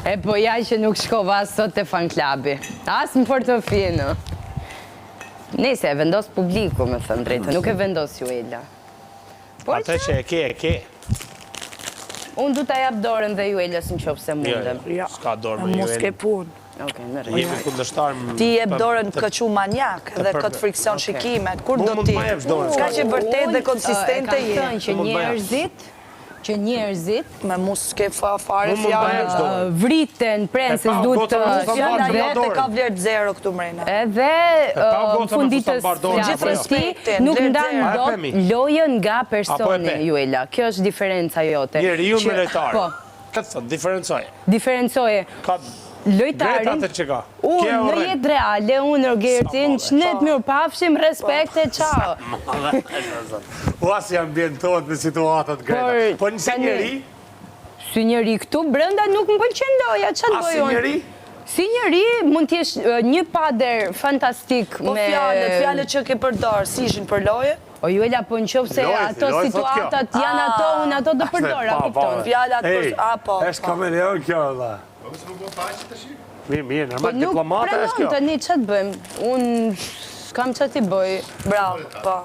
E po ja që nuk shkova as sot te fan klubi. As në portofinë. Nëse e vendos publiku, me thënë drejtë, nuk e vendos Juela. Atë që e ke. Unë du ta jap dorën dhe Juelës në qoftë se mundem. Jo, s'ka dorë me Mos ke Juelën. punë. Okej, në rregull. Jemi kundërshtar. Ti jep dorën këqu manjak dhe këtë friksion shikimet. Kur do mund ti? ma jepsh dorën. Ska që vërtet dhe konsistente je. Kam thënë që njerëzit Me mus ke fare Mund ma fjalë. jepsh dorën. vriten, prenses duhet të... Fjala Mund jote dorën. ka vlerë zero këtu mrena. Edhe pa u gocën funditës me fusta bardorën, flasës apo jo? ti nuk Vlerë ndan zero. dot Epemi. lojën nga Apo personi, epe. Juela. Kjo është diferenca jote. Njeriu me Që- lojtarin. Po, Këtë thot, diferencoje. diferencoje. Ka Lojtarin, Greta atë që ka. unë në jetë reale, unë Rogertin, qënet mirë pafshim, respekte, qao. Ua si ambientohet me situatat Greta. Po një si njeri, Si njeri këtu, brenda nuk më pëlqen loja, që të a si dojon? njeri, Si njeri, mund t'jesh një pader fantastik Po me... fjalët që ke përdor, si ishin për loje? O Juela, po në qofë se Lojë, ato lojë, thot kjo. situatat janë ato, unë ato do përdor, a kupton? Fjalat po. është kameleon kjo, dhe. Mirë, Po normal, nuk diplomata është pranon kjo. tani, që të bëjmë? Unë s'kam që t'i bëj. Bravo, po.